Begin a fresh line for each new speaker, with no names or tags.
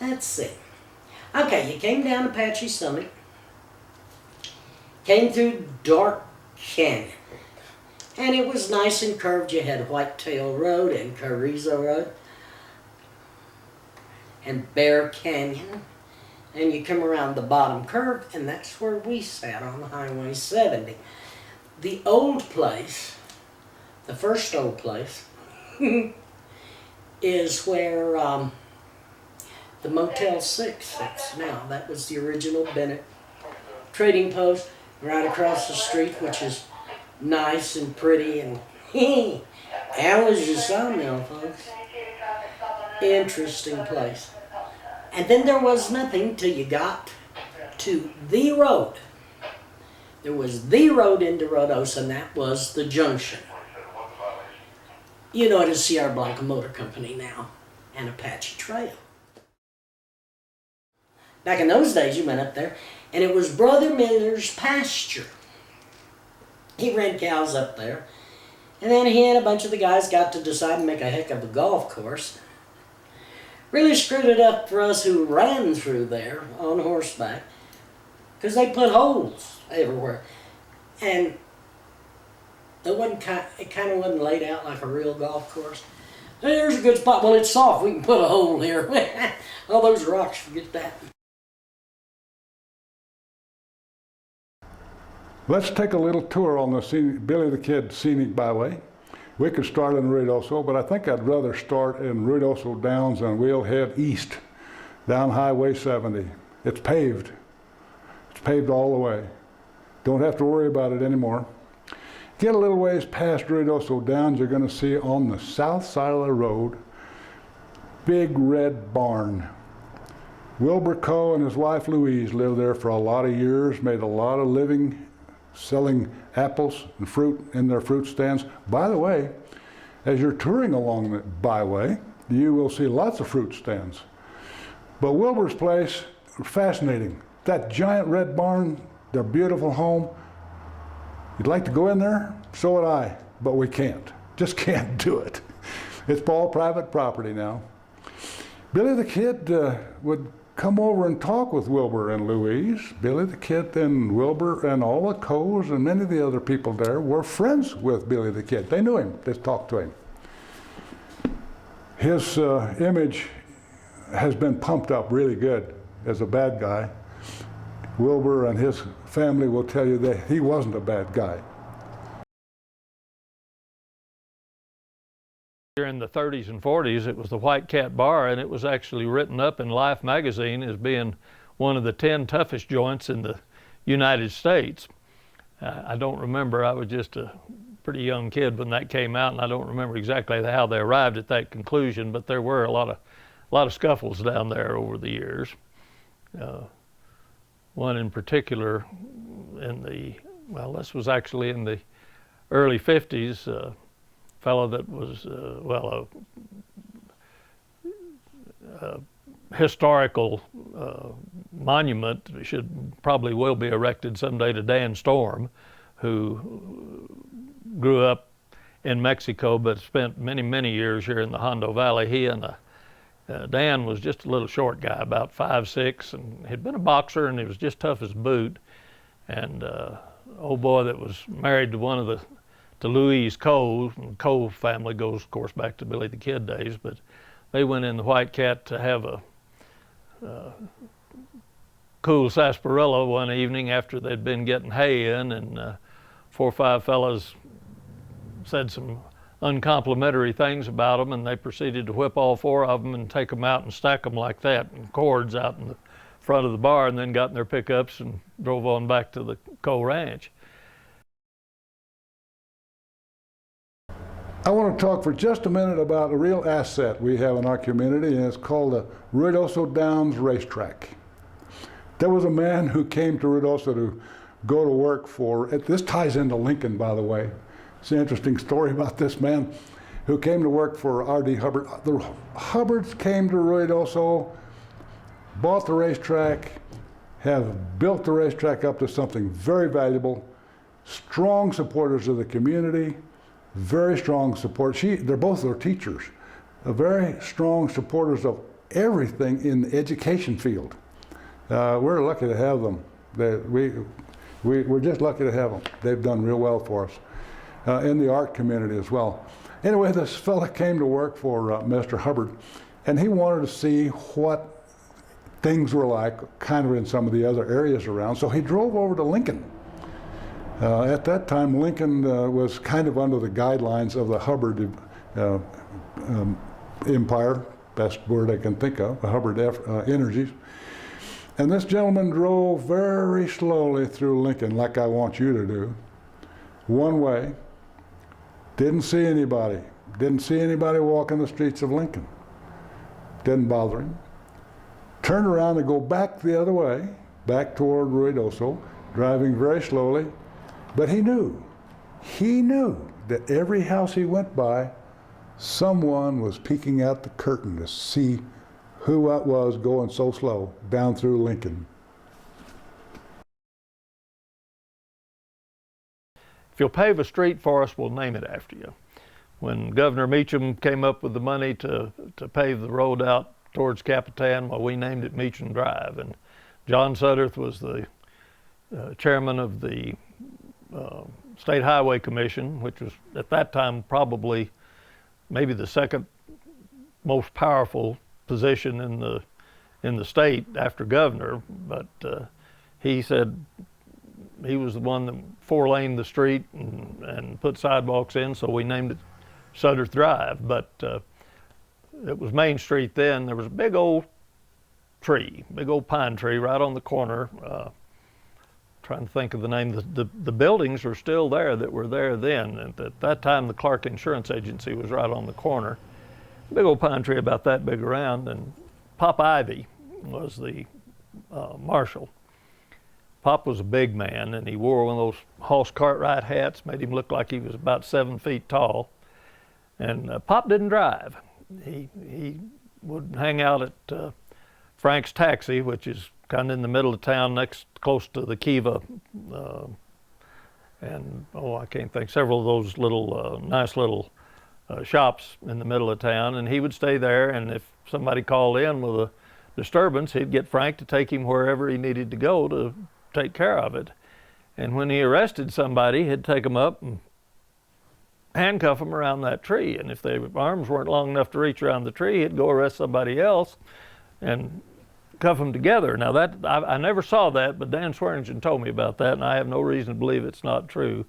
Let's see. Okay, you came down Apache Summit, came through Dark Canyon, and it was nice and curved. You had Whitetail Road and Carrizo Road and Bear Canyon, and you come around the bottom curve, and that's where we sat on Highway 70. The old place, the first old place, is where the Motel 6 sits now. That was the original Bennett trading post right across the street, which is nice and pretty, and that was your sawmill, folks. Interesting place. And then there was nothing till you got to the road. There was the road into Ruidoso, and that was the junction. You know it is Sierra Blanca Motor Company now, and Apache Trail. Back in those days, you went up there, and it was Brother Miller's pasture. He ran cows up there, and then he and a bunch of the guys got to decide to make a heck of a golf course. Really screwed it up for us who ran through there on horseback, because they put holes everywhere, and it kind of wasn't laid out like a real golf course. Hey, there's a good spot. Well, it's soft. We can put a hole here. All those rocks, forget that.
Let's take a little tour on the Billy the Kid Scenic Byway. We could start in Ruidoso, but I think I'd rather start in Ruidoso Downs, and we'll head east down Highway 70. It's paved. It's paved all the way. Don't have to worry about it anymore. Get a little ways past Ruidoso Downs, you're going to see on the south side of the road, big red barn. Wilbur Coe and his wife Louise lived there for a lot of years, made a lot of living selling apples and fruit in their fruit stands. By the way, as you're touring along the byway, you will see lots of fruit stands. But Wilbur's place, fascinating. That giant red barn, their beautiful home. You'd like to go in there? So would I, but we can't. Just can't do it. It's all private property now. Billy the Kid would come over and talk with Wilbur and Louise. Billy the Kid and Wilbur and all the Coes and many of the other people there were friends with Billy the Kid. They knew him, they talked to him. His image has been pumped up really good as a bad guy. Wilbur and his family will tell you that he wasn't a bad guy.
During the 30s and 40s, it was the White Cat Bar, and it was actually written up in Life magazine as being one of the 10 toughest joints in the United States. I don't remember, I was just a pretty young kid when that came out, and I don't remember exactly how they arrived at that conclusion, but there were a lot of scuffles down there over the years. One in particular this was actually in the early 50s, fellow that was, a historical monument will be erected someday to Dan Storm, who grew up in Mexico but spent many years here in the Hondo Valley. He and Dan was just a little short guy, about 5'6", and had been a boxer, and he was just tough as a boot. And old boy that was married to to Louise Coe, and the Coe family goes, of course, back to Billy the Kid days, but they went in the White Cat to have a cool sarsaparilla one evening after they'd been getting hay in, and 4 or 5 fellas said some uncomplimentary things about them, and they proceeded to whip all 4 of them and take them out and stack them like that in cords out in the front of the bar, and then got in their pickups and drove on back to the Coe Ranch.
I want to talk for just a minute about a real asset we have in our community, and it's called the Ruidoso Downs Racetrack. There was a man who came to Ruidoso to go to work for, this ties into Lincoln, by the way. It's an interesting story about this man who came to work for R.D. Hubbard. The Hubbards came to Ruidoso, bought the racetrack, have built the racetrack up to something very valuable, strong supporters of the community, very strong support. They're both their teachers, very strong supporters of everything in the education field. We're lucky to have them. We're just lucky to have them. They've done real well for us. In the art community as well. Anyway, this fella came to work for Mr. Hubbard, and he wanted to see what things were like kind of in some of the other areas around, so he drove over to Lincoln. At that time, Lincoln was kind of under the guidelines of the Hubbard empire, best word I can think of, the Hubbard Energies. And this gentleman drove very slowly through Lincoln, like I want you to do, one way. Didn't see anybody. Didn't see anybody walking the streets of Lincoln. Didn't bother him. Turned around to go back the other way, back toward Ruidoso, driving very slowly. But he knew that every house he went by, someone was peeking out the curtain to see who it was going so slow down through Lincoln.
If you'll pave a street for us, we'll name it after you. When Governor Meacham came up with the money to pave the road out towards Capitan, well, we named it Meacham Drive. And John Sudderth was the chairman of the State Highway Commission, which was at that time probably maybe the second most powerful position in the state after governor. But he said he was the one that four-laned the street and put sidewalks in, so we named it Sudderth Drive. But it was Main Street then. There was a big old tree, big old pine tree right on the corner. Trying to think of the name. The buildings are still there that were there then. And at that time, the Clark Insurance Agency was right on the corner. Big old pine tree about that big around, and Pop Ivy was the marshal. Pop was a big man, and he wore one of those Hoss Cartwright hats, made him look like he was about 7 feet tall. And Pop didn't drive. He would hang out at Frank's Taxi, which is kind of in the middle of town, close to the Kiva, and I can't think, several of those little nice little shops in the middle of town. And he would stay there, and if somebody called in with a disturbance, he'd get Frank to take him wherever he needed to go to take care of it. And when he arrested somebody, he'd take them up and handcuff them around that tree. And if their arms weren't long enough to reach around the tree, he'd go arrest somebody else and cuff them together. Now that I never saw that, but Dan Swearingen told me about that, and I have no reason to believe it's not true.